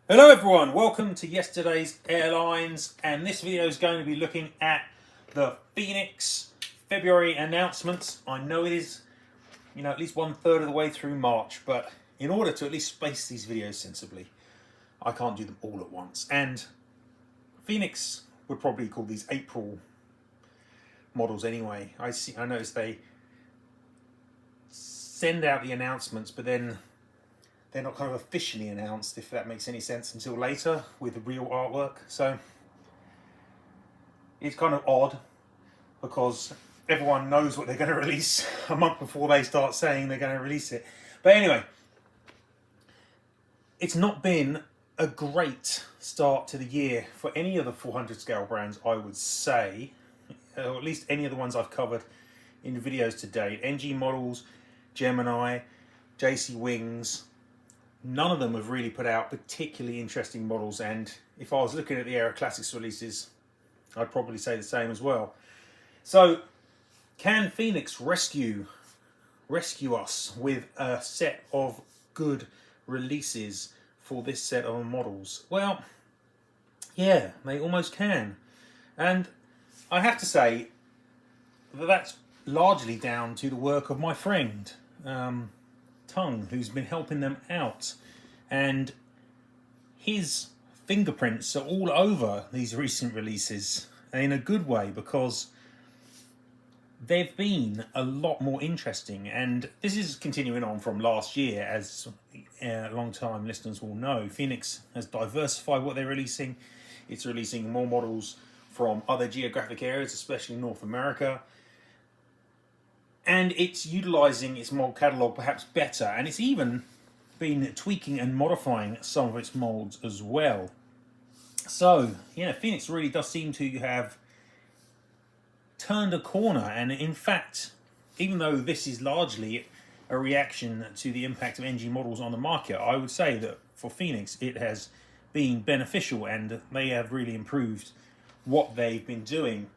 Hello everyone, welcome to yesterday's Airlines, and this video is going to be looking at the Phoenix February announcements. I know it is, at least 1/3 of the way through March, but in order to at least space these videos sensibly, I can't do them all at once. And Phoenix would probably call these April models anyway. I noticed they send out the announcements, but then they're not kind of officially announced, if that makes any sense, until later with the real artwork. So it's kind of odd because everyone knows what they're going to release a month before they start saying they're going to release it. But anyway, it's not been a great start to the year for any of the 400 scale brands, I would say, or at least any of the ones I've covered in the videos to date. ngmodels, Gemini, jcwings. None of them have really put out particularly interesting models, and if I was looking at the Aero Classics releases, I'd probably say the same as well. So, can Phoenix rescue us with a set of good releases for this set of models? Well, yeah, they almost can. And I have to say that that's largely down to the work of my friend, Tung, who's been helping them out, and his fingerprints are all over these recent releases in a good way, because they've been a lot more interesting. And this is continuing on from last year, as long time listeners will know. Phoenix has diversified what they're releasing. It's releasing more models from other geographic areas, especially North America, and it's utilising its mold catalogue perhaps better, and it's even been tweaking and modifying some of its molds as well. So yeah, Phoenix really does seem to have turned a corner, and in fact, even though this is largely a reaction to the impact of NG models on the market, I would say that for Phoenix it has been beneficial, and they have really improved what they've been doing.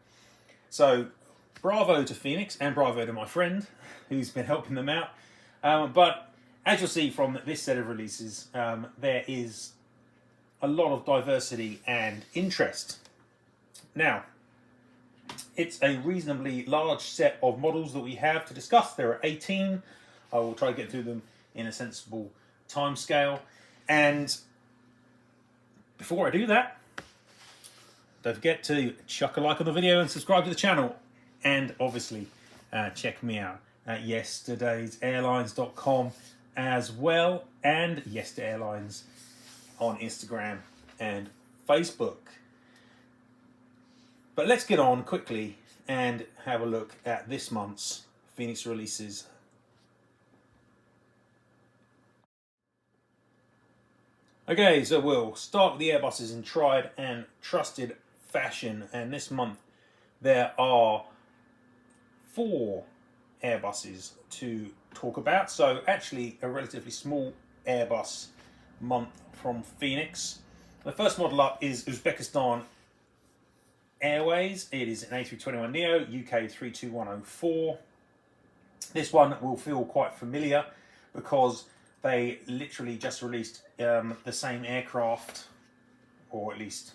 So bravo to Phoenix, and bravo to my friend who's been helping them out. But as you'll see from this set of releases, there is a lot of diversity and interest. Now, it's a reasonably large set of models that we have to discuss. There are 18. I will try to get through them in a sensible time scale. And before I do that, don't forget to chuck a like on the video and subscribe to the channel. And obviously, check me out at yesterdaysairlines.com as well, and yesterdairlines on Instagram and Facebook. But let's get on quickly and have a look at this month's Phoenix releases. Okay, so we'll start with the Airbuses in tried and trusted fashion, and this month there are 4 Airbuses to talk about. So actually a relatively small Airbus month from Phoenix. The first model up is Uzbekistan Airways. It is an A321neo UK 32104. This one will feel quite familiar because they literally just released the same aircraft, or at least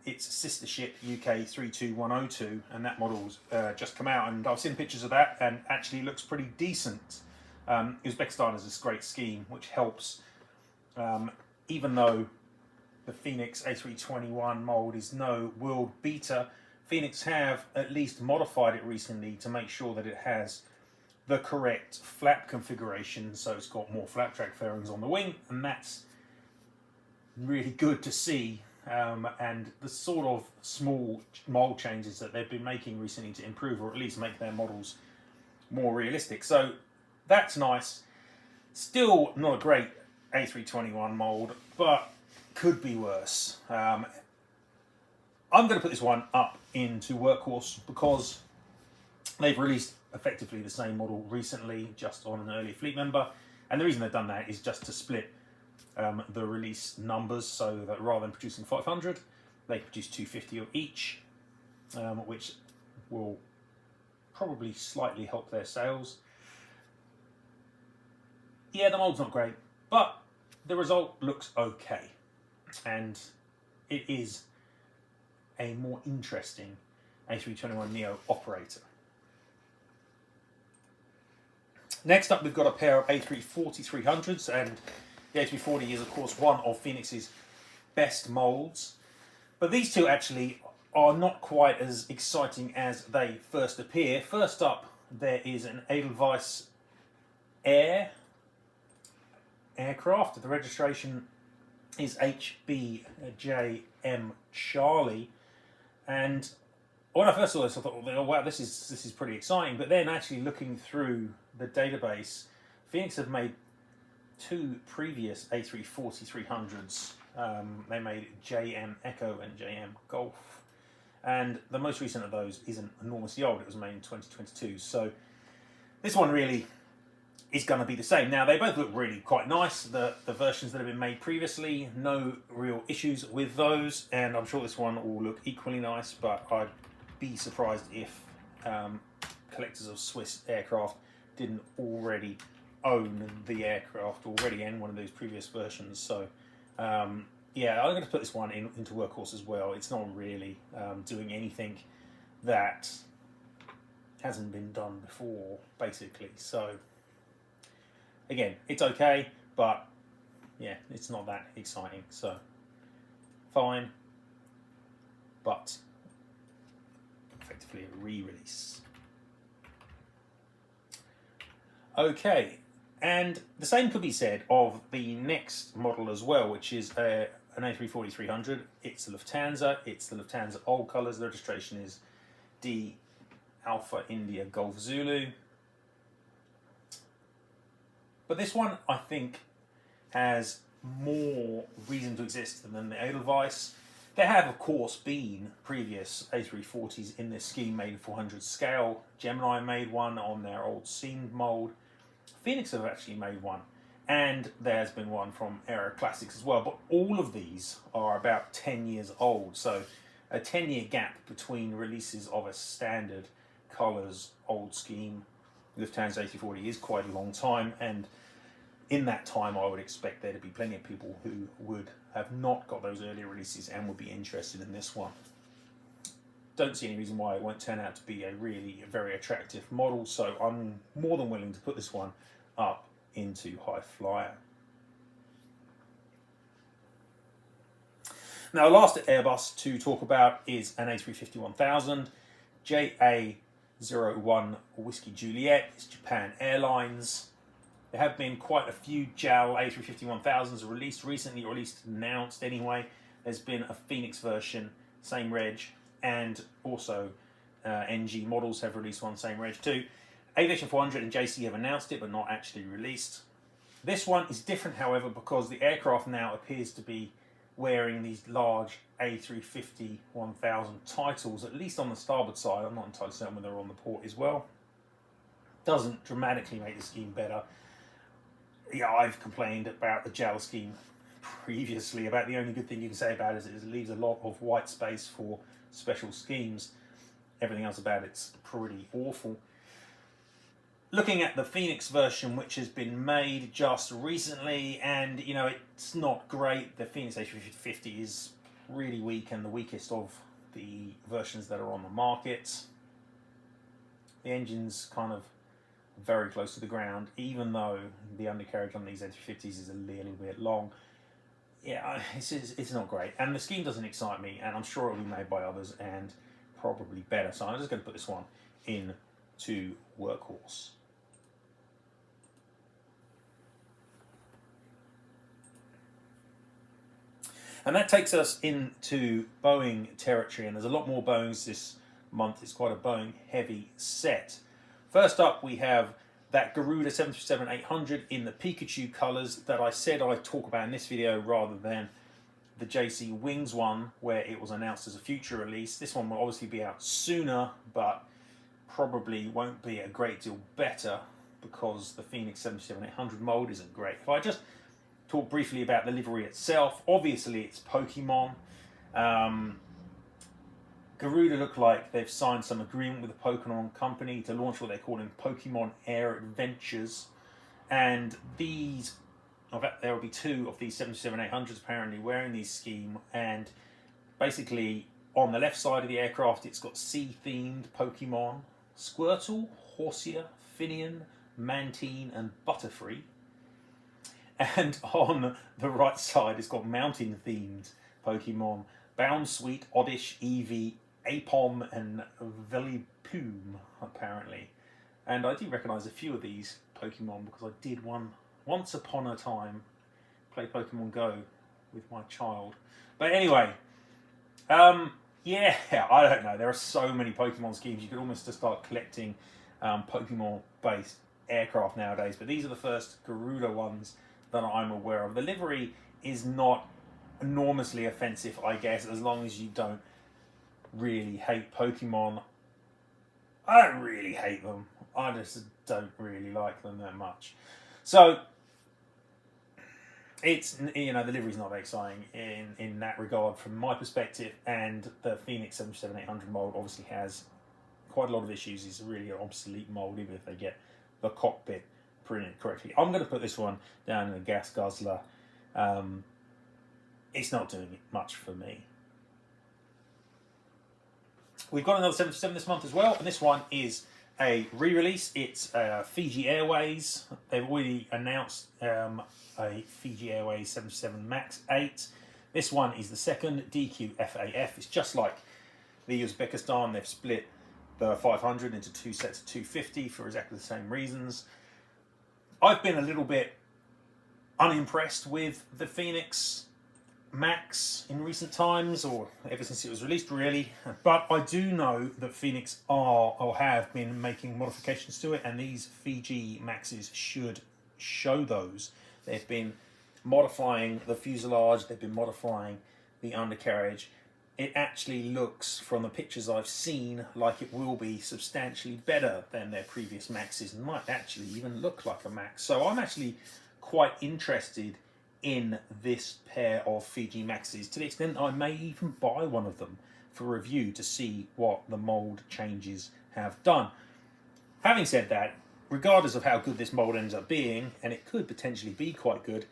its sister ship UK 32102, and that model's just come out, and I've seen pictures of that, and actually looks pretty decent. Uzbekistan has this great scheme which helps, even though the Phoenix A321 mold is no world beater, Phoenix have at least modified it recently to make sure that it has the correct flap configuration, so it's got more flap track fairings on the wing, and that's really good to see. And the sort of small mold changes that they've been making recently to improve, or at least make their models more realistic. So that's nice. Still not a great A321 mold, but could be worse. I'm going to put this one up into Workhorse because they've released effectively the same model recently, just on an early fleet member. And the reason they've done that is just to split the release numbers, so that rather than producing 500, they produce 250 of each, which will probably slightly help their sales. Yeah, the mold's not great, but the result looks okay, and it is a more interesting A321neo operator. Next up, we've got a pair of A340-300s, and the A340 is, of course, one of Phoenix's best moulds. But these two actually are not quite as exciting as they first appear. First up, there is an Edelweiss aircraft. The registration is HBJM Charlie, and when I first saw this, I thought, oh, wow, this is pretty exciting. But then actually looking through the database, Phoenix have made two previous A340-300s. They made JM Echo and JM Golf, and the most recent of those isn't enormously old. It was made in 2022, so this one really is going to be the same. Now, they both look really quite nice. The versions that have been made previously, no real issues with those, and I'm sure this one will look equally nice, but I'd be surprised if collectors of Swiss aircraft didn't already own the aircraft already in one of those previous versions. So yeah, I'm going to put this one into Workhorse as well. It's not really doing anything that hasn't been done before, basically. So again, it's okay, but yeah, it's not that exciting. So fine, but effectively a re-release. Okay, and the same could be said of the next model as well, which is an A340-300. It's the Lufthansa. It's the Lufthansa old colours. The registration is D Alpha India Golf Zulu. But this one, I think, has more reason to exist than the Edelweiss. There have, of course, been previous A340s in this scheme made in 400 scale. Gemini made one on their old seamed mould. Phoenix have actually made one, and there has been one from Aero Classics as well. But all of these are about 10 years old, so a 10-year gap between releases of a standard colours old scheme Lufthansa A340 is quite a long time, and in that time I would expect there to be plenty of people who would have not got those earlier releases and would be interested in this one. Don't see any reason why it won't turn out to be a really very attractive model, so I'm more than willing to put this one up into High Flyer. Now, the last Airbus to talk about is an A350-1000, JA01 Whiskey Juliet. It's Japan Airlines. There have been quite a few JAL A350-1000s released recently, or at least announced anyway. There's been a Phoenix version, same reg, and also ngmodels have released one, same reg too. Aviation 400 and JC have announced it, but not actually released. This one is different, however, because the aircraft now appears to be wearing these large A350-1000 titles, at least on the starboard side. I'm not entirely certain whether they're on the port as well. Doesn't dramatically make the scheme better. Yeah, I've complained about the JAL scheme previously. About the only good thing you can say about it is it leaves a lot of white space for special schemes. Everything else about it's pretty awful. Looking at the Phoenix version, which has been made just recently, and you know, it's not great. The Phoenix A350 is really weak and the weakest of the versions that are on the market. The engine's kind of very close to the ground, even though the undercarriage on these A350s is a little bit long. Yeah, it's not great, and the scheme doesn't excite me, and I'm sure it'll be made by others and probably better. So I'm just going to put this one into Workhorse. And that takes us into Boeing territory, and there's a lot more Boeings this month. It's quite a Boeing heavy set. First up, we have that Garuda 737-800 in the Pikachu colours that I said I'd talk about in this video rather than the jcwings one where it was announced as a future release. This one will obviously be out sooner, but probably won't be a great deal better because the Phoenix 737-800 mould isn't great. If I just talk briefly about the livery itself, obviously it's Pokemon. Garuda look like they've signed some agreement with the Pokemon company to launch what they're calling Pokemon Air Adventures, and these there will be 2 of these 737-800s apparently wearing these scheme, and basically on the left side of the aircraft it's got sea-themed Pokemon, Squirtle, Horsea, Finian, Mantine and Butterfree. And on the right side it's got mountain-themed Pokemon, Bounsweet, Oddish, Eevee, Apom and Veliplume apparently. And I do recognise a few of these Pokemon because I did once upon a time play Pokemon Go with my child. But anyway, yeah, I don't know. There are so many Pokemon schemes. You could almost just start collecting Pokemon-based aircraft nowadays. But these are the first Garuda ones that I'm aware of. The livery is not enormously offensive, I guess, as long as you don't really hate Pokemon. I don't really hate them. I just don't really like them that much. So it's, you know, the livery's not very exciting in that regard from my perspective, and the Phoenix 737-800 mould obviously has quite a lot of issues. It's really an obsolete mould, even if they get the cockpit printed correctly. I'm going to put this one down in a gas guzzler. It's not doing much for me. We've got another 737 this month as well, and this one is a re-release. It's Fiji Airways. They've already announced a Fiji Airways 737 MAX 8. This one is the second DQFAF. It's just like the Uzbekistan. They've split the 500 into 2 sets of 250 for exactly the same reasons. I've been a little bit unimpressed with the Phoenix MAX in recent times, or ever since it was released really, but I do know that Phoenix are or have been making modifications to it, and these Fiji MAXes should show those. They've been modifying the fuselage, they've been modifying the undercarriage. It actually looks, from the pictures I've seen, like it will be substantially better than their previous MAXes, and might actually even look like a MAX. So I'm actually quite interested in this pair of Fiji MAXes, to the extent I may even buy one of them for review to see what the mould changes have done. Having said that, regardless of how good this mould ends up being, and it could potentially be quite good,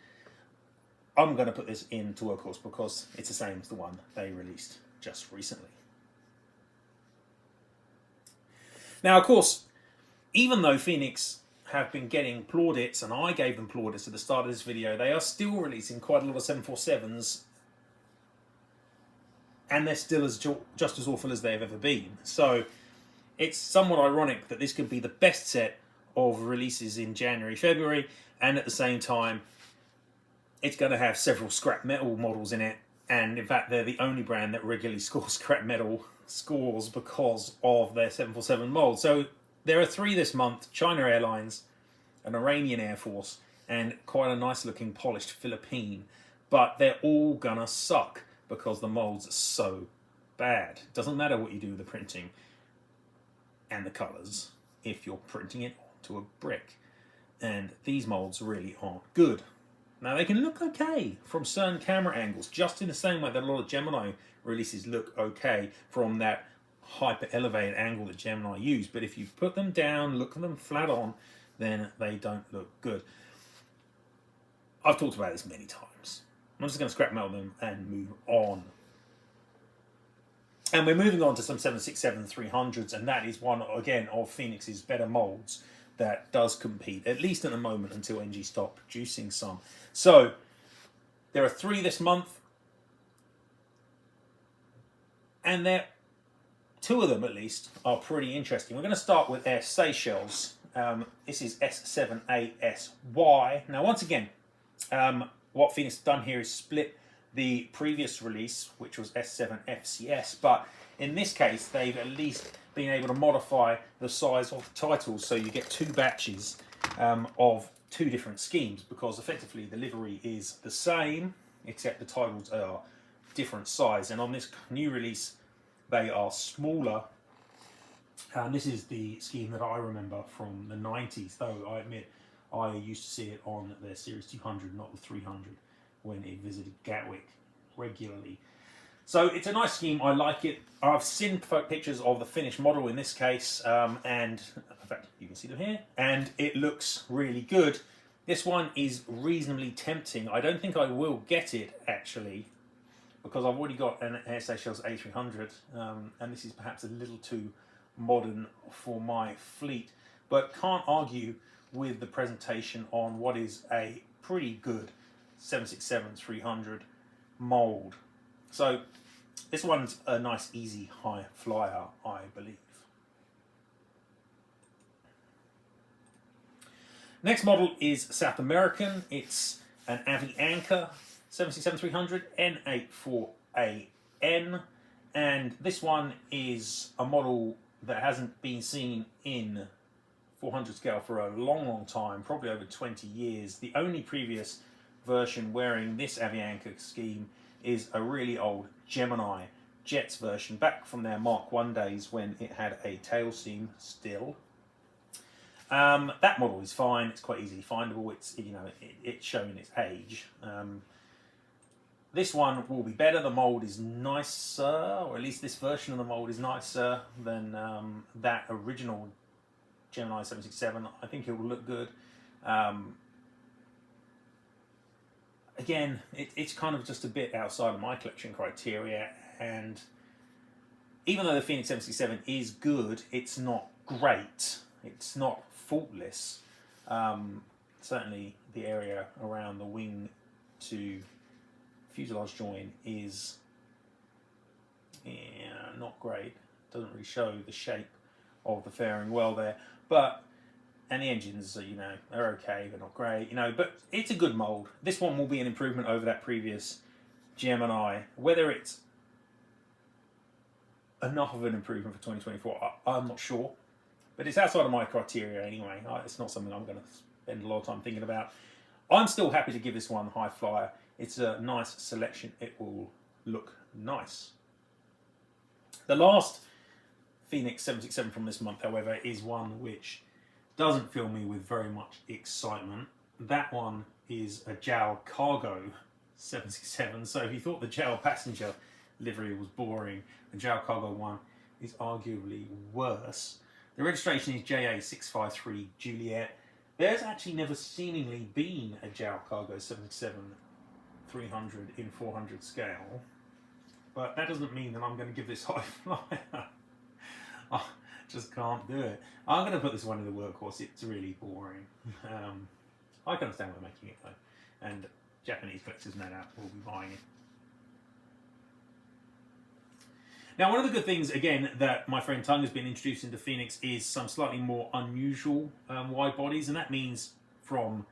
I'm going to put this into workhorse because it's the same as the one they released just recently. Now, of course, even though Phoenix have been getting plaudits, and I gave them plaudits at the start of this video, they are still releasing quite a lot of 747s, and they're still just as awful as they've ever been. So it's somewhat ironic that this could be the best set of releases in January, February, and at the same time it's going to have several scrap metal models in it, and in fact they're the only brand that regularly scores scrap metal scores because of their 747 mold. So there are 3 this month: China Airlines, an Iranian Air Force, and quite a nice looking polished Philippine. But they're all gonna suck because the molds are so bad. It doesn't matter what you do with the printing and the colours if you're printing it onto a brick. And these molds really aren't good. Now they can look okay from certain camera angles, just in the same way that a lot of Gemini releases look okay from that hyper elevated angle that Gemini use, but if you put them down, look at them flat on, then they don't look good. I've talked about this many times. I'm just going to scrap metal them and move on. And we're moving on to some 767-300s, and that is one, again, of Phoenix's better molds that does compete, at least at the moment, until NG stop producing some. So there are 3 this month, and 2 of them at least are pretty interesting. We're going to start with Air Seychelles. This is S78SY. Now, once again, what Phoenix has done here is split the previous release, which was S7FCS, but in this case, they've at least been able to modify the size of the titles, so you get 2 batches of 2 different schemes, because effectively the livery is the same, except the titles are different size. And on this new release, they are smaller, and this is the scheme that I remember from the 90s, though I admit I used to see it on their Series 200, not the 300, when it visited Gatwick regularly. So it's a nice scheme, I like it. I've seen pictures of the finished model in this case, and in fact you can see them here, and it looks really good. This one is reasonably tempting. I don't think I will get it, actually, because I've already got an Air Seychelles A300, and this is perhaps a little too modern for my fleet, but can't argue with the presentation on what is a pretty good 767-300 mould. So this one's a nice, easy high flyer, I believe. Next model is South American. It's an Avianca 767-300 N84AN, and this one is a model that hasn't been seen in 400 scale for a long time, probably over 20 years. The only previous version wearing this Avianca scheme is a really old geminijets version back from their Mark 1 days when it had a tail seam still. That model is fine. It's quite easily findable. It's, you know, it's showing its age. This one will be better. The mould is nicer, or at least this version of the mould is nicer than that original Gemini 767. I think it will look good. Again, it's kind of just a bit outside of my collection criteria, and even though the Phoenix 767 is good, it's not great. It's not faultless. Certainly the area around the wing to fuselage join is not great. Doesn't really show the shape of the fairing well there, but and the engines are, you know, they're okay, they're not great, you know, but it's a good mould. This one will be an improvement over that previous Gemini. Whether it's enough of an improvement for 2024, I'm not sure, but it's outside of my criteria anyway. It's not something I'm going to spend a lot of time thinking about. I'm still happy to give this one high flyer. It's a nice selection. It will look nice. The last Phoenix 767 from this month, however, is one which doesn't fill me with very much excitement. That one is a JAL Cargo 767. So if you thought the JAL passenger livery was boring, the JAL Cargo one is arguably worse. The registration is JA653 Juliet. There's actually never seemingly been a JAL Cargo 767-300 in 400 scale, but that doesn't mean that I'm going to give this high flyer. I just can't do it. I'm going to put this one in the workhorse. It's really boring. I can understand why they're making it though, and Japanese collectors no doubt will be buying it. Now, one of the good things, again, that my friend Tung has been introduced into Phoenix is some slightly more unusual wide bodies, and that means from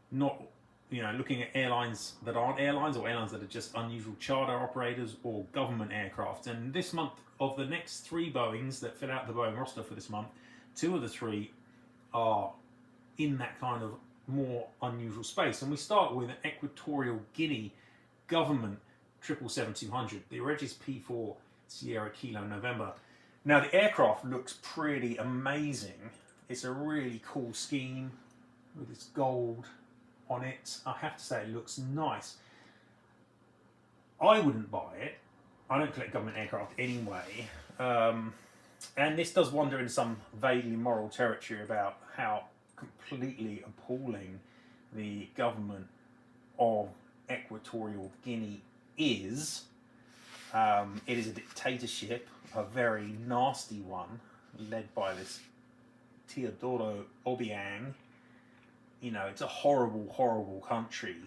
not, you know, looking at airlines that aren't airlines, or airlines that are just unusual charter operators or government aircraft. And this month, of the next 3 Boeings that fill out the Boeing roster for this month, 2 of the 3 are in that kind of more unusual space. And we start with an Equatorial Guinea government 777-200. The reg is P4 Sierra Kilo November. Now the aircraft looks pretty amazing. It's a really cool scheme with its gold on it. I have to say it looks nice. I wouldn't buy it. I don't collect government aircraft anyway. And this does wander in some vaguely moral territory about how completely appalling the government of Equatorial Guinea is. It is a dictatorship, a very nasty one, led by this Teodoro Obiang. You know, it's a horrible, horrible country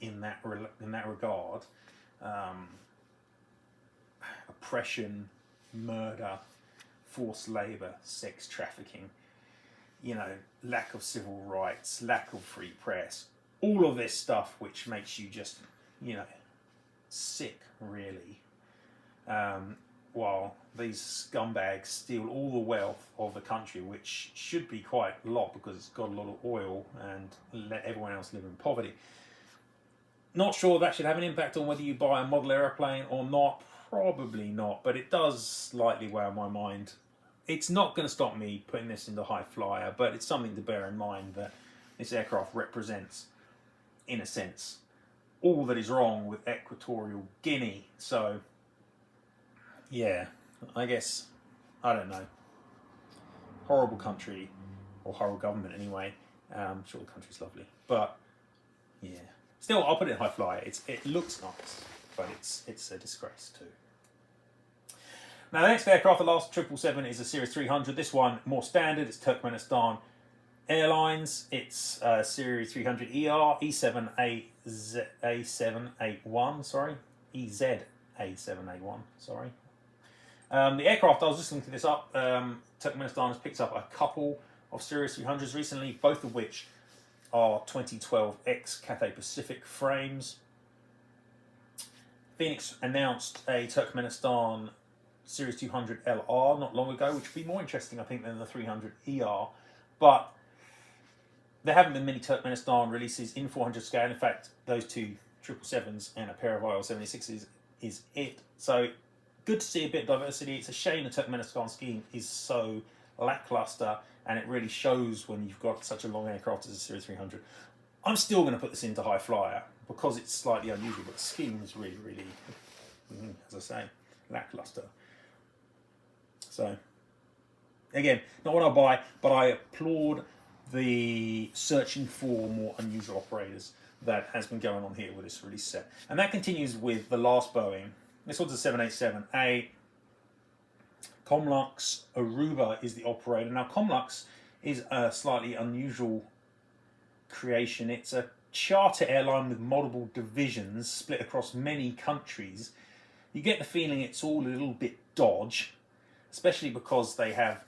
in that regard. Oppression, murder, forced labour, sex trafficking, you know, lack of civil rights, lack of free press, all of this stuff which makes you just, you know, sick, really. While these scumbags steal all the wealth of the country, which should be quite a lot because it's got a lot of oil, and let everyone else live in poverty. Not sure that should have an impact on whether you buy a model airplane or not. Probably not, but it does slightly weigh on my mind. It's not going to stop me putting this into high flyer, but it's something to bear in mind that this aircraft represents, in a sense, all that is wrong with Equatorial Guinea. So, yeah, I guess, I don't know. Horrible country, or horrible government anyway. I'm sure the country's lovely, but yeah. Still, I'll put it in high flyer. It looks nice, but it's a disgrace too. Now the next aircraft, the last 777, is a Series 300. This one more standard. It's Turkmenistan Airlines. It's Series 300 ER E7A781. Sorry, EZA781. Sorry. The aircraft, I was just looking this up. Turkmenistan has picked up a couple of Series 300s recently, both of which are 2012X Cathay Pacific frames. Phoenix announced a Turkmenistan Series 200 LR not long ago, which would be more interesting, I think, than the 300 ER. But there haven't been many Turkmenistan releases in 400 scale. In fact, those two 777s and a pair of IL-76s is it. So good to see a bit of diversity. It's a shame the Turkmenistan scheme is so lackluster, and it really shows when you've got such a long aircraft as a Series 300. I'm still going to put this into high flyer because it's slightly unusual, but the scheme is really, really, as I say, lackluster. So, again, not what I buy, but I applaud the searching for more unusual operators that has been going on here with this release set. And that continues with the last Boeing. This one's a 787A. Comlux Aruba is the operator. Now, Comlux is a slightly unusual creation. It's a charter airline with multiple divisions split across many countries. You get the feeling it's all a little bit dodge, especially because they have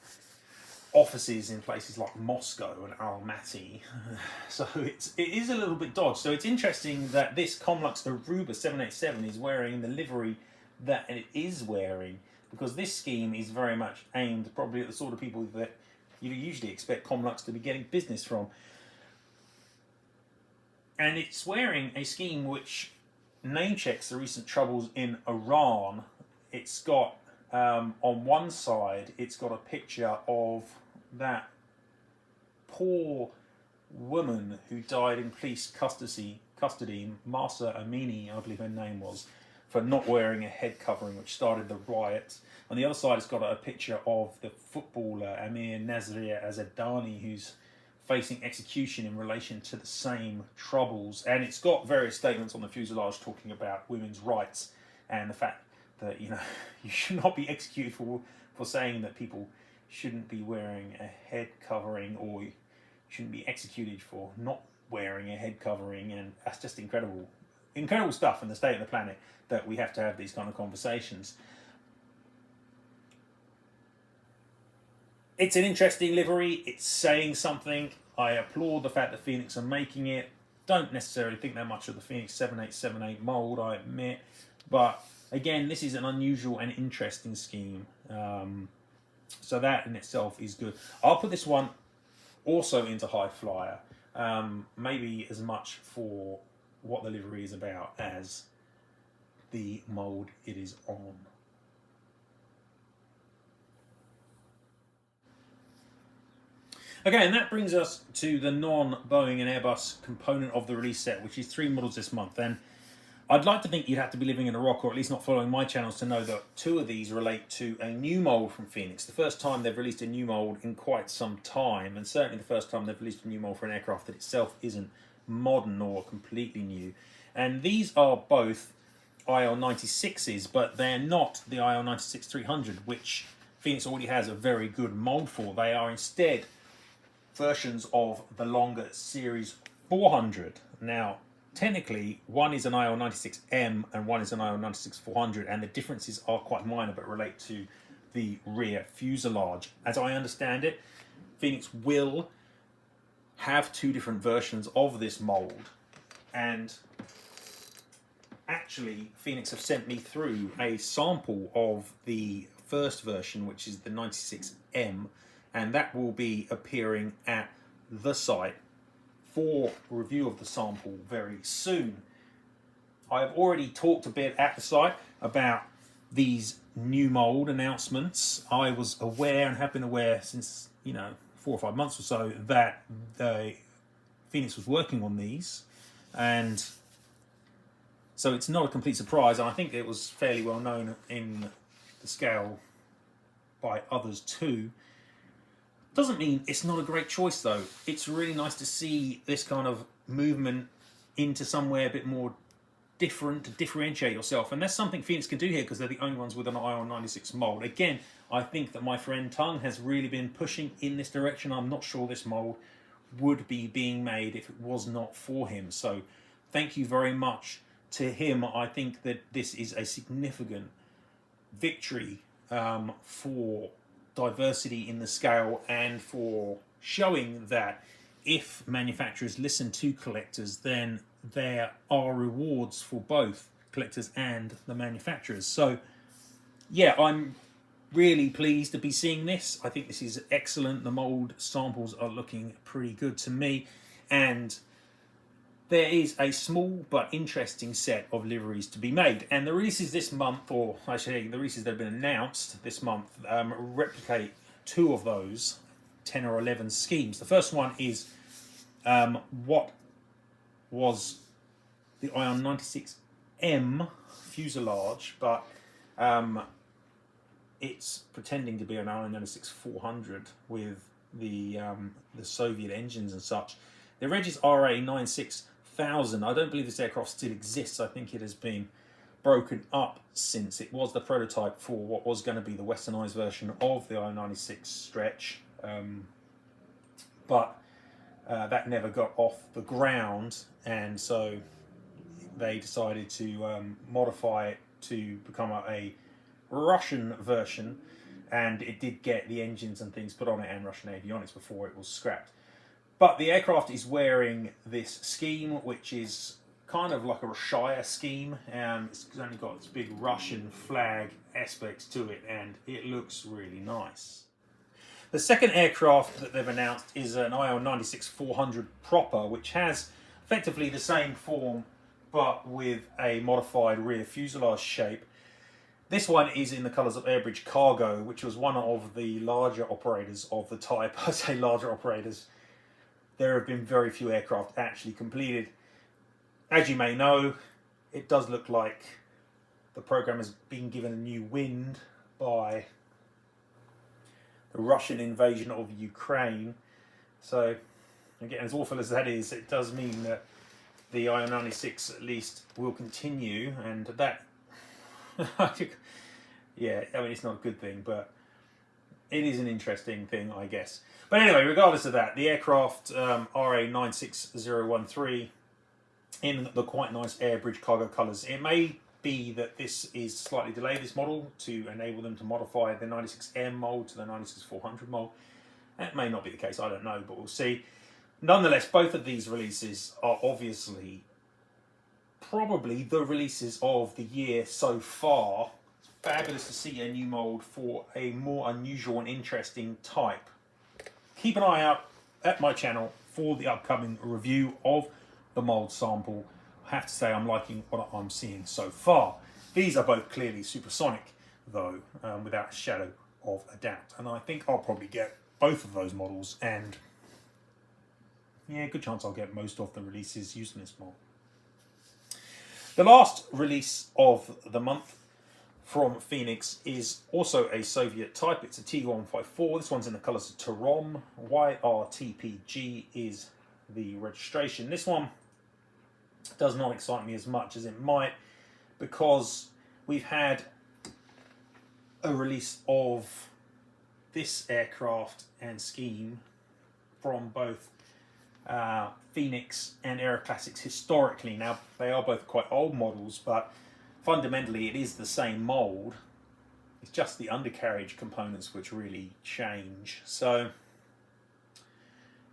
offices in places like Moscow and Almaty. So it is a little bit dodge. So it's interesting that this Comlux Aruba 787 is wearing the livery that it is wearing, because this scheme is very much aimed probably at the sort of people that you usually expect Comlux to be getting business from. And it's wearing a scheme which name checks the recent troubles in Iran. It's got, on one side, it's got a picture of that poor woman who died in police custody, Mahsa Amini, I believe her name was, for not wearing a head covering, which started the riots. On the other side, it's got a picture of the footballer Amir Nasir Azadani, who's facing execution in relation to the same troubles. And it's got various statements on the fuselage talking about women's rights and the fact that, you should not be executed for saying that people shouldn't be wearing a head covering, or you shouldn't be executed for not wearing a head covering. And that's just incredible stuff in the state of the planet, that we have to have these kind of conversations. It's an interesting livery. It's saying something. I applaud the fact that Phoenix are making it. Don't necessarily think that much of the Phoenix 7878 mould, I admit. But again, this is an unusual and interesting scheme. So that in itself is good. I'll put this one also into high flyer. Maybe as much for what the livery is about as the mould it is on. Okay, and that brings us to the non-Boeing and Airbus component of the release set, which is 3 models this month. And I'd like to think you'd have to be living in a rock, or at least not following my channels, to know that 2 of these relate to a new mould from Phoenix. The first time they've released a new mould in quite some time, and certainly the first time they've released a new mould for an aircraft that itself isn't modern or completely new. And these are both IL-96s, but they're not the IL-96-300, which Phoenix already has a very good mould for. They are instead versions of the longer Series 400. Now, technically, one is an IL-96M and one is an IL-96-400, and the differences are quite minor but relate to the rear fuselage. As I understand it, Phoenix will have 2 different versions of this mould, and actually Phoenix have sent me through a sample of the first version, which is the 96M, and that will be appearing at the site for review of the sample very soon. I've already talked a bit at the site about these new mould announcements. I was aware, and have been aware since 4 or 5 months or so, that Phoenix was working on these, and so it's not a complete surprise, and I think it was fairly well known in the scale by others too. Doesn't mean it's not a great choice though. It's really nice to see this kind of movement into somewhere a bit more different to differentiate yourself, and that's something Phoenix can do here because they're the only ones with an IR96 mold. Again, I think that my friend Tung has really been pushing in this direction. I'm not sure this mold would be being made if it was not for him. So thank you very much to him. I think that this is a significant victory for diversity in the scale and for showing that if manufacturers listen to collectors, then there are rewards for both collectors and the manufacturers. So yeah, I'm really pleased to be seeing this. I think this is excellent. The mold samples are looking pretty good to me, and there is a small but interesting set of liveries to be made, and the releases this month, or I should say the releases that have been announced this month, replicate two of those 10 or 11 schemes. The first one is what was the Ion 96M fuselage, but it's pretending to be an Ion 96-400 with the Soviet engines and such. The reg is RA96,000. I don't believe this aircraft still exists. I think it has been broken up since. It was the prototype for what was going to be the westernized version of the Ion 96 stretch, but that never got off the ground, and so they decided to modify it to become a Russian version, and it did get the engines and things put on it and Russian avionics before it was scrapped. But the aircraft is wearing this scheme, which is kind of like a Shire scheme. It's only got this big Russian flag aspects to it, and it looks really nice. The second aircraft that they've announced is an IL-96-400 proper, which has effectively the same form but with a modified rear fuselage shape. This one is in the colours of Airbridge Cargo, which was one of the larger operators of the type. I say larger operators. There have been very few aircraft actually completed. As you may know, it does look like the program has been given a new wind by the Russian invasion of Ukraine. So, again, as awful as that is, it does mean that the IL-96 at least will continue, and that, yeah, I mean, it's not a good thing, but it is an interesting thing, I guess. But anyway, regardless of that, the aircraft RA96013 in the quite nice Airbridge Cargo colours. It may be that this is slightly delayed, this model, to enable them to modify the 96M mould to the 96-400 mould. That may not be the case, I don't know, but we'll see. Nonetheless, both of these releases are obviously probably the releases of the year so far. It's fabulous to see a new mould for a more unusual and interesting type. Keep an eye out at my channel for the upcoming review of the mould sample. I have to say I'm liking what I'm seeing so far. These are both clearly supersonic, though, without a shadow of a doubt. And I think I'll probably get both of those models, and yeah, good chance I'll get most of the releases using this mold. The last release of the month from Phoenix is also a Soviet type. It's a T154. This one's in the colours of Tarom. YRTPG is the registration. This one does not excite me as much as it might, because we've had a release of this aircraft and scheme from both Phoenix and Aeroclassics historically. Now, they are both quite old models, but fundamentally it is the same mould. It's just the undercarriage components which really change. So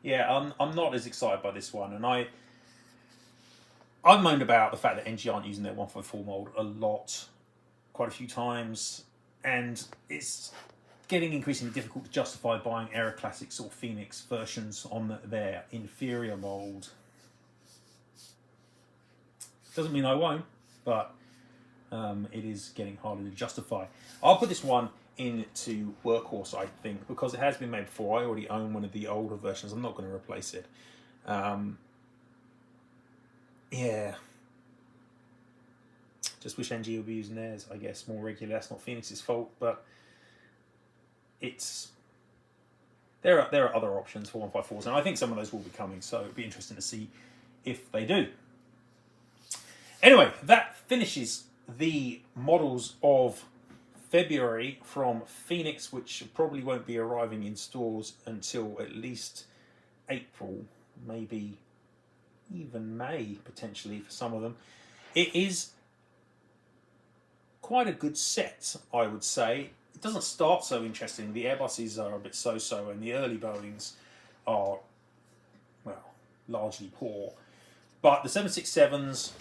yeah, I'm not as excited by this one, and I've moaned about the fact that NG aren't using their 154 mould a lot, quite a few times, and it's getting increasingly difficult to justify buying Aeroclassics or Phoenix versions on their inferior mould. Doesn't mean I won't, but it is getting harder to justify. I'll put this one into Workhorse, I think, because it has been made before. I already own one of the older versions. I'm not going to replace it. Yeah. Just wish NG would be using theirs, I guess, more regularly. That's not Phoenix's fault, but it's there are other options for 154s, and I think some of those will be coming, so it'll be interesting to see if they do. Anyway, that finishes the models of February from Phoenix, which probably won't be arriving in stores until at least April, maybe even May, potentially, for some of them. It is quite a good set, I would say. It doesn't start so interesting. The Airbuses are a bit so-so, and the early Boeings are, well, largely poor. But the 767s,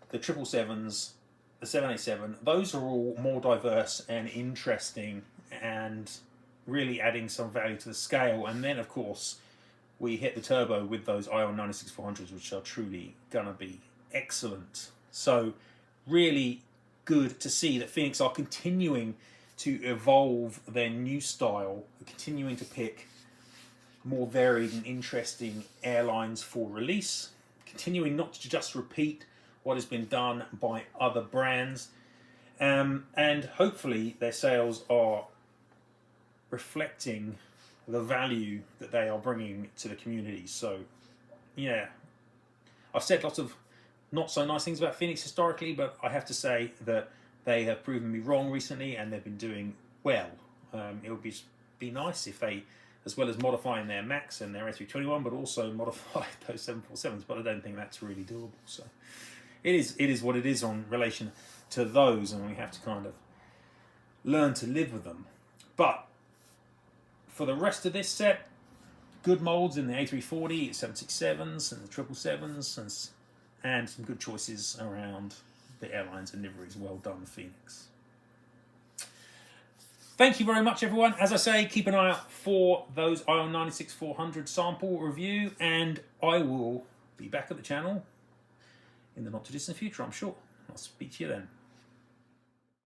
the 777s, the 787, those are all more diverse and interesting and really adding some value to the scale. And then, of course, we hit the turbo with those Il-96-400s, which are truly going to be excellent. So really good to see that Phoenix are continuing to evolve their new style, continuing to pick more varied and interesting airlines for release, continuing not to just repeat what has been done by other brands, and hopefully their sales are reflecting the value that they are bringing to the community. So yeah, I've said lots of not so nice things about Phoenix historically, but I have to say that they have proven me wrong recently, and they've been doing well. It would be nice if they, as well as modifying their Max and their A321, but also modify those 747s, but I don't think that's really doable. So it is what it is on relation to those, and we have to kind of learn to live with them. But for the rest of this set, good molds in the A340, 767s and the 777s, and some good choices around the airlines and liveries. Well done, Phoenix. Thank you very much, everyone. As I say, keep an eye out for those Il-96-400 sample review, and I will be back at the channel in the not too distant future, I'm sure. I'll speak to you then.